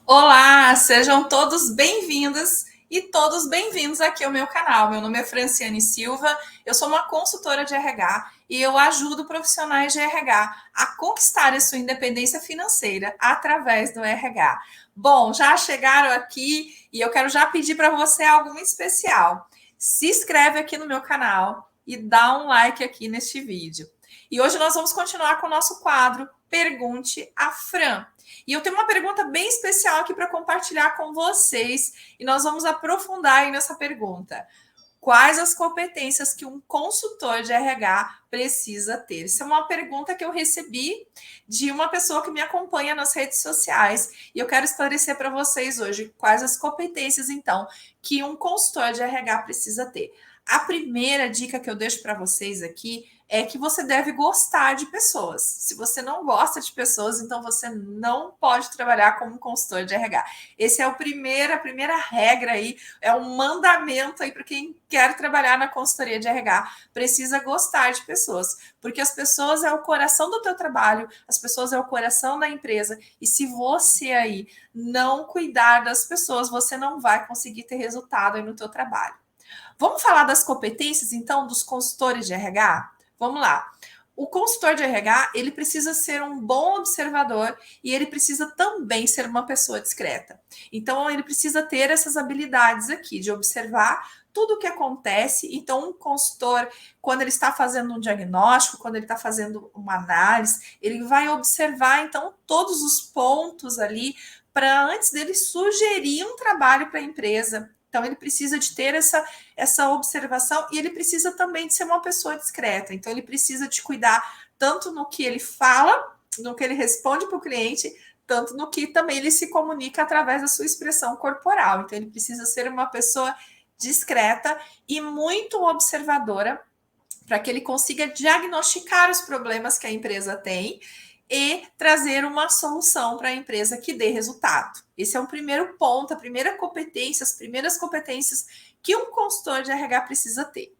Olá, sejam todos bem-vindas e todos bem-vindos aqui ao meu canal. Meu nome é Franciane Silva, eu sou uma consultora de RH e eu ajudo profissionais de RH a conquistar a sua independência financeira através do RH. Bom, já chegaram aqui e eu quero já pedir para você algo muito especial. Se inscreve aqui no meu canal e dá um like aqui neste vídeo. E hoje nós vamos continuar com o nosso quadro Pergunte a Fran. E eu tenho uma pergunta bem especial aqui para compartilhar com vocês e nós vamos aprofundar aí nessa pergunta. Quais as competências que um consultor de RH precisa ter? Isso é uma pergunta que eu recebi de uma pessoa que me acompanha nas redes sociais e eu quero esclarecer para vocês hoje quais as competências, então, que um consultor de RH precisa ter. A primeira dica que eu deixo para vocês aqui é que você deve gostar de pessoas. Se você não gosta de pessoas, então você não pode trabalhar como consultor de RH. Esse é a primeira regra aí, é um mandamento aí para quem quer trabalhar na consultoria de RH. Precisa gostar de pessoas, porque as pessoas é o coração do teu trabalho, as pessoas é o coração da empresa, e se você aí não cuidar das pessoas, você não vai conseguir ter resultado aí no teu trabalho. Vamos falar das competências, então, dos consultores de RH? Vamos lá. O consultor de RH, ele precisa ser um bom observador e ele precisa também ser uma pessoa discreta. Então, ele precisa ter essas habilidades aqui de observar tudo o que acontece. Então, um consultor, quando ele está fazendo um diagnóstico, quando ele está fazendo uma análise, ele vai observar, então, todos os pontos ali para antes dele sugerir um trabalho para a empresa. Então, ele precisa de ter essa observação e ele precisa também de ser uma pessoa discreta. Então, ele precisa de cuidar tanto no que ele fala, no que ele responde para o cliente, tanto no que também ele se comunica através da sua expressão corporal. Então, ele precisa ser uma pessoa discreta e muito observadora para que ele consiga diagnosticar os problemas que a empresa tem e trazer uma solução para a empresa que dê resultado. Esse é o primeiro ponto, a primeira competência, as primeiras competências que um consultor de RH precisa ter.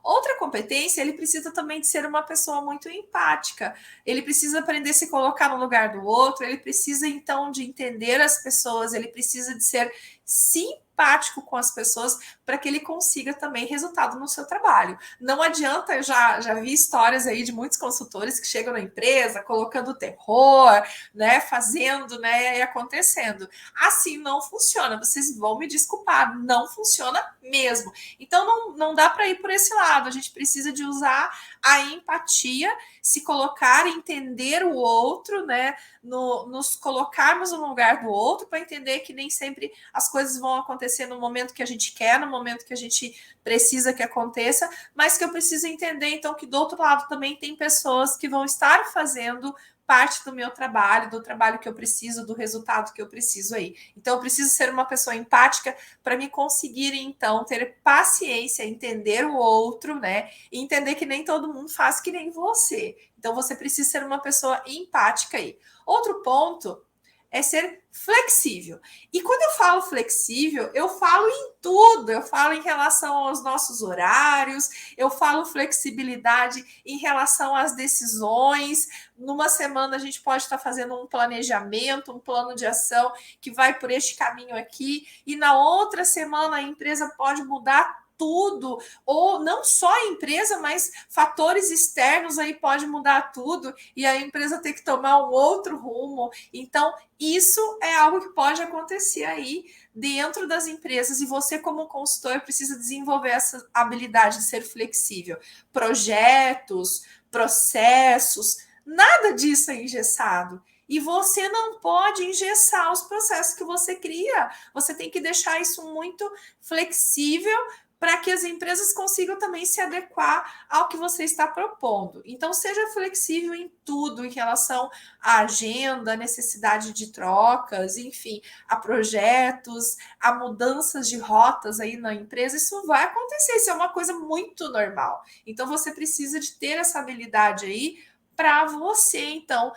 Outra competência, ele precisa também de ser uma pessoa muito empática. Ele precisa aprender a se colocar no lugar do outro, ele precisa então de entender as pessoas, ele precisa de ser simpático com as pessoas para que ele consiga também resultado no seu trabalho. Não adianta, eu já vi histórias aí de muitos consultores que chegam na empresa colocando terror, né, fazendo, né, e acontecendo. Assim não funciona, vocês vão me desculpar, não funciona mesmo. Então não dá para ir por esse lado, a gente precisa de usar a empatia, se colocar, entender o outro, né, nos colocarmos no lugar do outro para entender que nem sempre as coisas vão acontecer no momento que a gente quer, no momento que a gente precisa que aconteça, mas que eu preciso entender, então, que do outro lado também tem pessoas que vão estar fazendo parte do meu trabalho, do trabalho que eu preciso, do resultado que eu preciso aí. Então, eu preciso ser uma pessoa empática para me conseguir, então, ter paciência, entender o outro, né? E entender que nem todo mundo faz que nem você. Então, você precisa ser uma pessoa empática aí. Outro ponto é ser flexível. E quando eu falo flexível, eu falo em tudo. Eu falo em relação aos nossos horários, eu falo flexibilidade em relação às decisões. Numa semana a gente pode estar fazendo um planejamento, um plano de ação que vai por este caminho aqui, e na outra semana a empresa pode mudar tudo, ou não só a empresa, mas fatores externos aí pode mudar tudo e a empresa ter que tomar um outro rumo. Então, isso é algo que pode acontecer aí dentro das empresas e você, como consultor, precisa desenvolver essa habilidade de ser flexível. Projetos, processos, nada disso é engessado. E você não pode engessar os processos que você cria. Você tem que deixar isso muito flexível para que as empresas consigam também se adequar ao que você está propondo. Então, seja flexível em tudo, em relação à agenda, à necessidade de trocas, enfim, a projetos, a mudanças de rotas aí na empresa. Isso vai acontecer, isso é uma coisa muito normal. Então, você precisa de ter essa habilidade aí para você, então,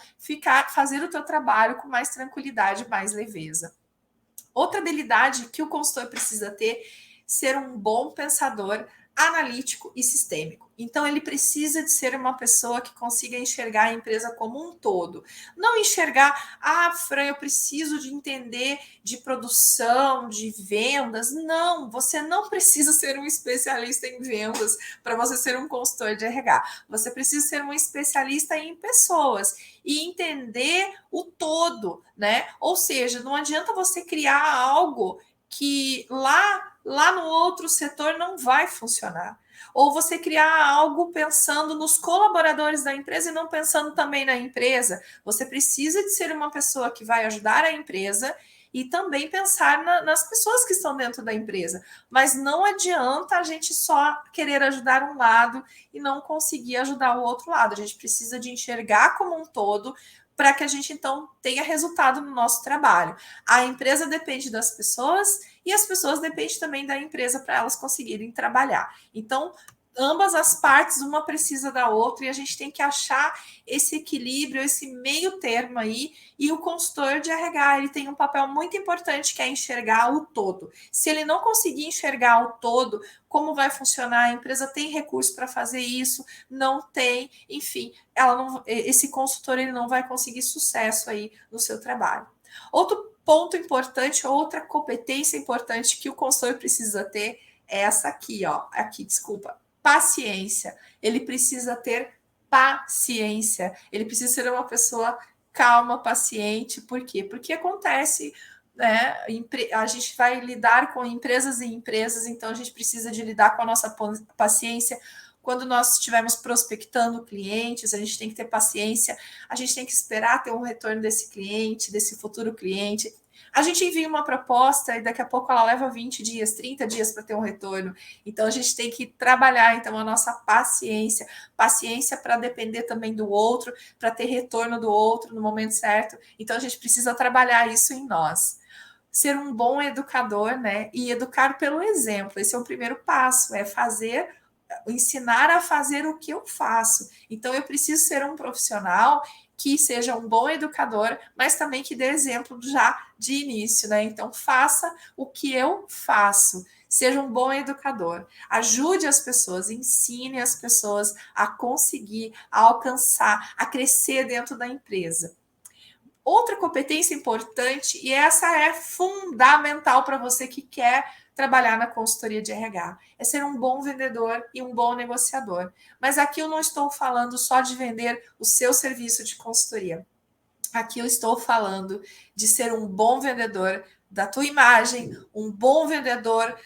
fazer o teu trabalho com mais tranquilidade, mais leveza. Outra habilidade que o consultor precisa ter, ser um bom pensador analítico e sistêmico. Então, ele precisa de ser uma pessoa que consiga enxergar a empresa como um todo. Não enxergar, Fran, eu preciso de entender de produção, de vendas. Não, você não precisa ser um especialista em vendas para você ser um consultor de RH. Você precisa ser um especialista em pessoas e entender o todo, né? Ou seja, não adianta você criar algo que lá no outro setor não vai funcionar. Ou você criar algo pensando nos colaboradores da empresa e não pensando também na empresa. Você precisa de ser uma pessoa que vai ajudar a empresa e também pensar nas pessoas que estão dentro da empresa. Mas não adianta a gente só querer ajudar um lado e não conseguir ajudar o outro lado. A gente precisa de enxergar como um todo para que a gente, então, tenha resultado no nosso trabalho. A empresa depende das pessoas e as pessoas dependem também da empresa para elas conseguirem trabalhar. Então, ambas as partes, uma precisa da outra, e a gente tem que achar esse equilíbrio, esse meio termo aí, e o consultor de RH, ele tem um papel muito importante, que é enxergar o todo. Se ele não conseguir enxergar o todo, como vai funcionar? A empresa tem recurso para fazer isso? Não tem, enfim, esse consultor ele não vai conseguir sucesso aí no seu trabalho. Outro ponto importante, outra competência importante que o consultor precisa ter é essa aqui, desculpa, paciência. Ele precisa ter paciência. Ele precisa ser uma pessoa calma, paciente. Por quê? Porque acontece, né? A gente vai lidar com empresas e empresas, então a gente precisa de lidar com a nossa paciência. Quando nós estivermos prospectando clientes, a gente tem que ter paciência, a gente tem que esperar ter um retorno desse cliente, desse futuro cliente. A gente envia uma proposta e daqui a pouco ela leva 20 dias, 30 dias para ter um retorno. Então, a gente tem que trabalhar, então, a nossa paciência. Paciência para depender também do outro, para ter retorno do outro no momento certo. Então, a gente precisa trabalhar isso em nós. Ser um bom educador, né? E educar pelo exemplo. Esse é o primeiro passo, é ensinar a fazer o que eu faço. Então, eu preciso ser um profissional que seja um bom educador, mas também que dê exemplo já de início, né? Então, faça o que eu faço. Seja um bom educador. Ajude as pessoas, ensine as pessoas a conseguir, a alcançar, a crescer dentro da empresa. Outra competência importante, e essa é fundamental para você que quer trabalhar na consultoria de RH, é ser um bom vendedor e um bom negociador. Mas aqui eu não estou falando só de vender o seu serviço de consultoria. Aqui eu estou falando de ser um bom vendedor da tua imagem, um bom vendedor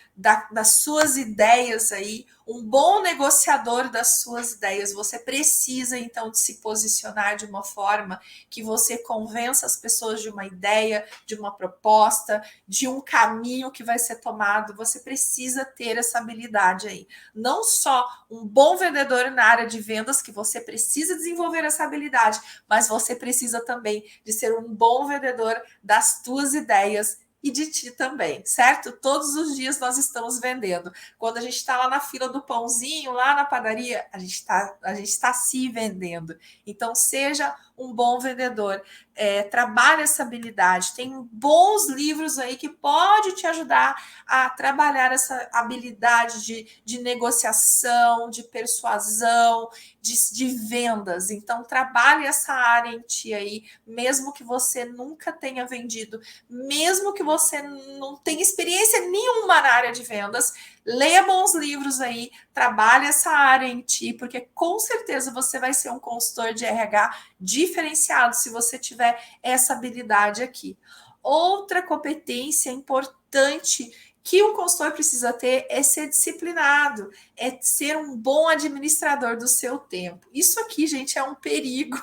das suas ideias aí, um bom negociador das suas ideias. Você precisa, então, de se posicionar de uma forma que você convença as pessoas de uma ideia, de uma proposta, de um caminho que vai ser tomado. Você precisa ter essa habilidade aí. Não só um bom vendedor na área de vendas, que você precisa desenvolver essa habilidade, mas você precisa também de ser um bom vendedor das tuas ideias e de ti também, certo? Todos os dias nós estamos vendendo. Quando a gente está lá na fila do pãozinho, lá na padaria, a gente está se vendendo. Então, seja um bom vendedor. Trabalhe essa habilidade. Tem bons livros aí que pode te ajudar a trabalhar essa habilidade de negociação, de persuasão, de vendas. Então, trabalhe essa área em ti aí, mesmo que você nunca tenha vendido, mesmo que você não tenha experiência nenhuma na área de vendas, leia bons livros aí, trabalhe essa área em ti, porque com certeza você vai ser um consultor de RH diferenciado se você tiver essa habilidade aqui. Outra competência importante que um consultor precisa ter é ser disciplinado, é ser um bom administrador do seu tempo. Isso aqui, gente, é um perigo.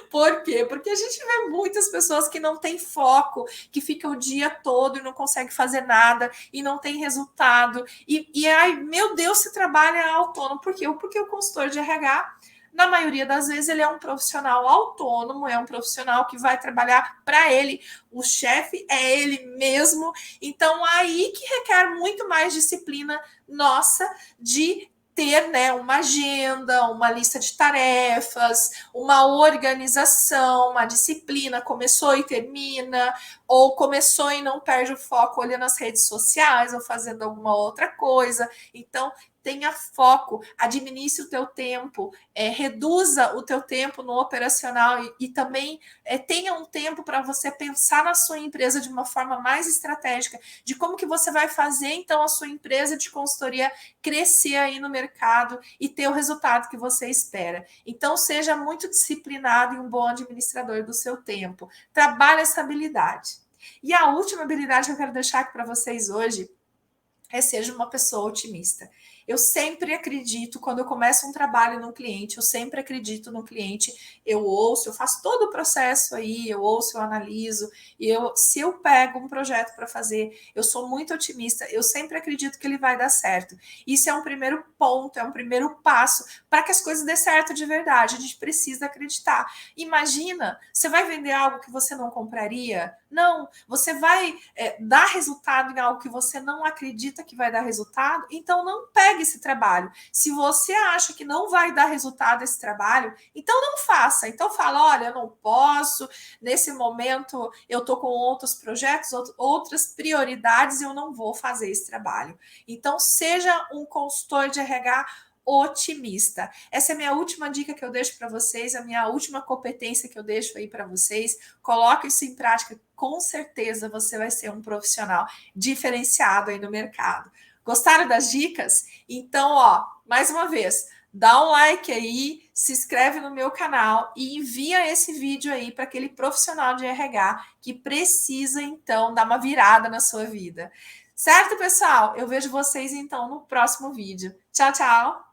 Por quê? Porque a gente vê muitas pessoas que não têm foco, que ficam o dia todo e não conseguem fazer nada e não tem resultado. Ai, meu Deus, se trabalha autônomo. Por quê? Porque o consultor de RH, na maioria das vezes, ele é um profissional autônomo, é um profissional que vai trabalhar para ele. O chefe é ele mesmo. Então, aí que requer muito mais disciplina nossa de ter, né, uma agenda, uma lista de tarefas, uma organização, uma disciplina, começou e termina, ou começou e não perde o foco olhando as redes sociais ou fazendo alguma outra coisa. Então, tenha foco, administre o teu tempo, reduza o teu tempo no operacional e também tenha um tempo para você pensar na sua empresa de uma forma mais estratégica, de como que você vai fazer, então, a sua empresa de consultoria crescer aí no mercado e ter o resultado que você espera. Então, seja muito disciplinado e um bom administrador do seu tempo. Trabalhe essa habilidade. E a última habilidade que eu quero deixar aqui para vocês hoje seja uma pessoa otimista. Eu sempre acredito, quando eu começo um trabalho num cliente, eu sempre acredito no cliente, eu ouço, eu faço todo o processo aí, eu ouço, eu analiso, e se eu pego um projeto para fazer, eu sou muito otimista, eu sempre acredito que ele vai dar certo. Isso é um primeiro ponto, é um primeiro passo para que as coisas dê certo de verdade, a gente precisa acreditar. Imagina, você vai vender algo que você não compraria? Não, você vai dar resultado em algo que você não acredita que vai dar resultado, então não pegue esse trabalho. Se você acha que não vai dar resultado esse trabalho, então não faça. Então fala, olha, eu não posso, nesse momento eu estou com outros projetos, outras prioridades, eu não vou fazer esse trabalho. Então seja um consultor de RH otimista. Essa é a minha última dica que eu deixo para vocês, a minha última competência que eu deixo aí para vocês. Coloque isso em prática, com certeza você vai ser um profissional diferenciado aí no mercado. Gostaram das dicas? Então, mais uma vez, dá um like aí, se inscreve no meu canal e envia esse vídeo aí para aquele profissional de RH que precisa, então, dar uma virada na sua vida. Certo, pessoal? Eu vejo vocês, então, no próximo vídeo. Tchau, tchau!